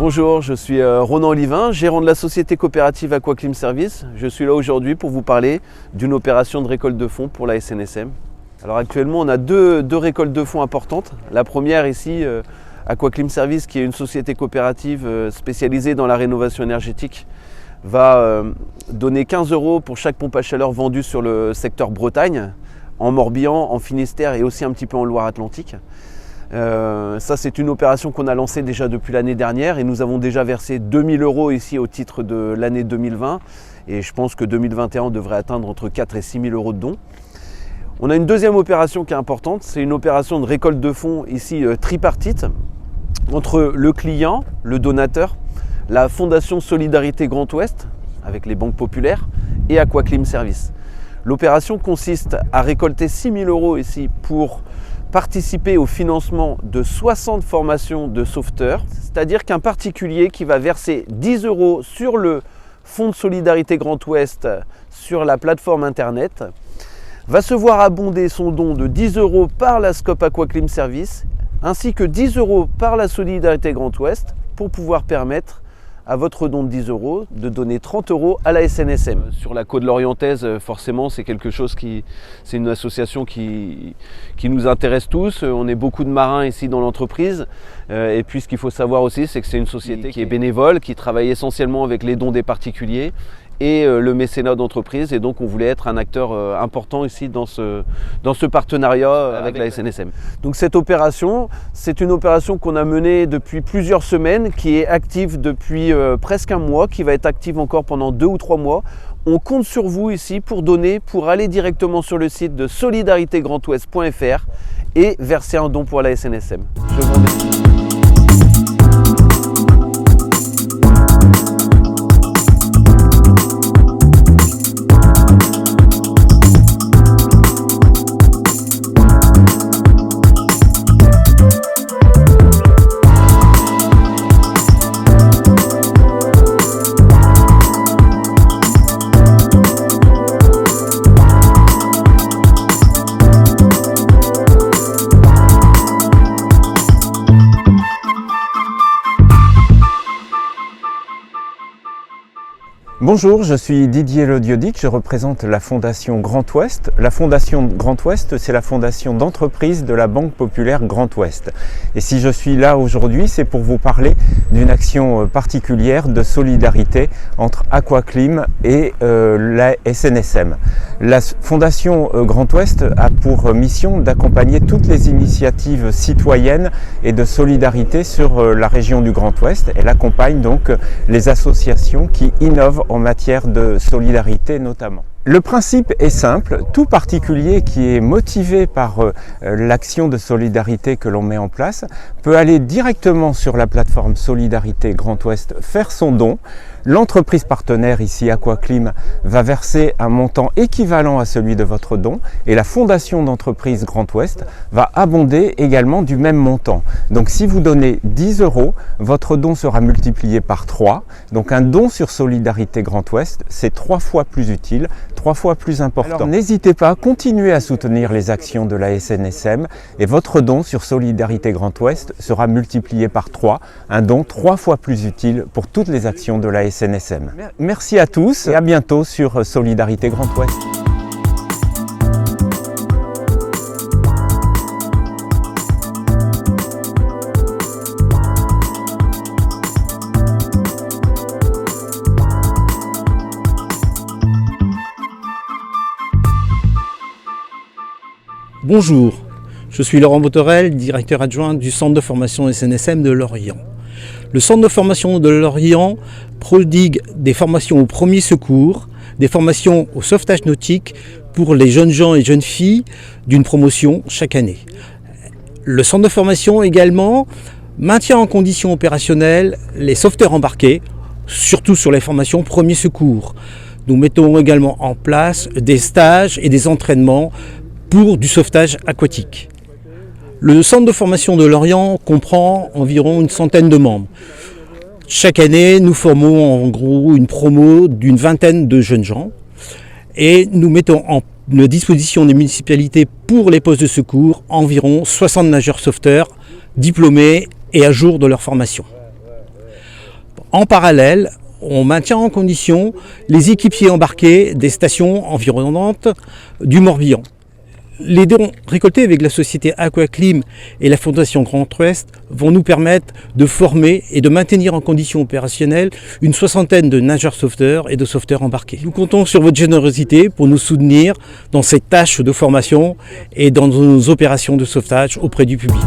Bonjour, je suis Ronan Olivin, gérant de la société coopérative Aquaclim Service. Je suis là aujourd'hui pour vous parler d'une opération de récolte de fonds pour la SNSM. Alors actuellement, on a deux récoltes de fonds importantes. La première ici, Aquaclim Service, qui est une société coopérative spécialisée dans la rénovation énergétique, va donner 15 € pour chaque pompe à chaleur vendue sur le secteur Bretagne, en Morbihan, en Finistère et aussi un petit peu en Loire-Atlantique. Ça, c'est une opération qu'on a lancée déjà depuis l'année dernière et nous avons déjà versé 2 000 € ici au titre de l'année 2020 et je pense que 2021 devrait atteindre entre 4 et 6 000 € de dons. On a une deuxième opération qui est importante, c'est une opération de récolte de fonds ici tripartite entre le client, le donateur, la Fondation Solidarité Grand Ouest avec les banques populaires et Aquaclim Service. L'opération consiste à récolter 6 000 € ici pour participer au financement de 60 formations de sauveteurs, c'est-à-dire qu'un particulier qui va verser 10 € sur le Fonds de Solidarité Grand Ouest sur la plateforme internet va se voir abonder son don de 10 € par la SCOP Aquaclim Service ainsi que 10 € par la Solidarité Grand Ouest pour pouvoir permettre à votre don de 10 € de donner 30 € à la SNSM. Sur la côte lorientaise, forcément, c'est c'est une association qui nous intéresse tous. On est beaucoup de marins ici dans l'entreprise. Et puis ce qu'il faut savoir aussi, c'est que c'est une société qui est bénévole, qui travaille essentiellement avec les dons des particuliers et le mécénat d'entreprise. Et donc on voulait être un acteur important ici dans ce partenariat avec la SNSM. Donc cette opération, c'est une opération qu'on a menée depuis plusieurs semaines, qui est active depuis presque un mois, qui va être active encore pendant 2 ou 3 mois. On compte sur vous ici pour donner, pour aller directement sur le site de solidaritégrandouest.fr et verser un don pour la SNSM. Je vous remercie. Bonjour, je suis Didier Lodiodic, je représente la Fondation Grand Ouest. La Fondation Grand Ouest, c'est la fondation d'entreprise de la Banque Populaire Grand Ouest. Et si je suis là aujourd'hui, c'est pour vous parler d'une action particulière de solidarité entre Aquaclim et la SNSM. La Fondation Grand Ouest a pour mission d'accompagner toutes les initiatives citoyennes et de solidarité sur la région du Grand Ouest. Elle accompagne donc les associations qui innovent en matière de solidarité notamment. Le principe est simple, tout particulier qui est motivé par l'action de solidarité que l'on met en place peut aller directement sur la plateforme Solidarité Grand Ouest faire son don. L'entreprise partenaire ici Aquaclim va verser un montant équivalent à celui de votre don et la fondation d'entreprise Grand Ouest va abonder également du même montant. Donc si vous donnez 10 €, votre don sera multiplié par 3. Donc un don sur Solidarité Grand Ouest, c'est 3 fois plus utile, 3 fois plus important. Alors n'hésitez pas à continuer à soutenir les actions de la SNSM et votre don sur Solidarité Grand Ouest sera multiplié par 3, un don 3 fois plus utile pour toutes les actions de la SNSM. Merci à tous et à bientôt sur Solidarité Grand Ouest. Bonjour, je suis Laurent Botorel, directeur adjoint du centre de formation SNSM de Lorient. Le centre de formation de Lorient prodigue des formations aux premiers secours, des formations au sauvetage nautique pour les jeunes gens et jeunes filles d'une promotion chaque année. Le centre de formation également maintient en condition opérationnelle les sauveteurs embarqués, surtout sur les formations premiers secours. Nous mettons également en place des stages et des entraînements pour du sauvetage aquatique. Le centre de formation de Lorient comprend environ une centaine de membres. Chaque année, nous formons en gros une promo d'une vingtaine de jeunes gens et nous mettons en disposition des municipalités pour les postes de secours environ 60 nageurs sauveteurs diplômés et à jour de leur formation. En parallèle, on maintient en condition les équipiers embarqués des stations environnantes du Morbihan. Les dons récoltés avec la société Aquaclim et la Fondation Grand Ouest vont nous permettre de former et de maintenir en condition opérationnelle une soixantaine de nageurs sauveteurs et de sauveteurs embarqués. Nous comptons sur votre générosité pour nous soutenir dans cette tâche de formation et dans nos opérations de sauvetage auprès du public.